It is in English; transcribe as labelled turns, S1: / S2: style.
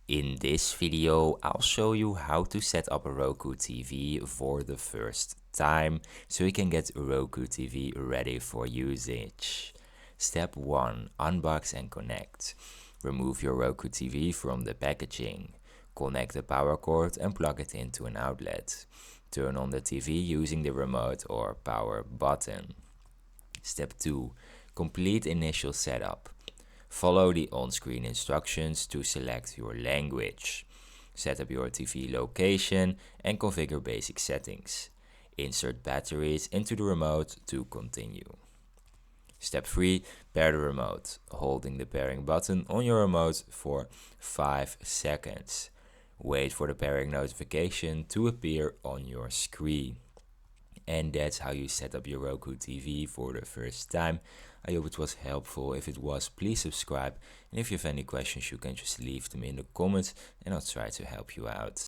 S1: In this video, I'll show you how to set up a Roku TV for the first time so you can get Roku TV ready for usage. Step 1. Unbox and connect. Remove your Roku TV from the packaging. Connect the power cord and plug it into an outlet. Turn on the TV using the remote or power button. Step 2. Complete initial setup. Follow the on-screen instructions to select your language. Set up your TV location and configure basic settings. Insert batteries into the remote to continue. Step 3. Pair the remote, holding the pairing button on your remote for 5 seconds. Wait for the pairing notification to appear on your screen. And that's how you set up your Roku TV for the first time. I hope it was helpful. If it was, please subscribe. And if you have any questions, you can just leave them in the comments and I'll try to help you out.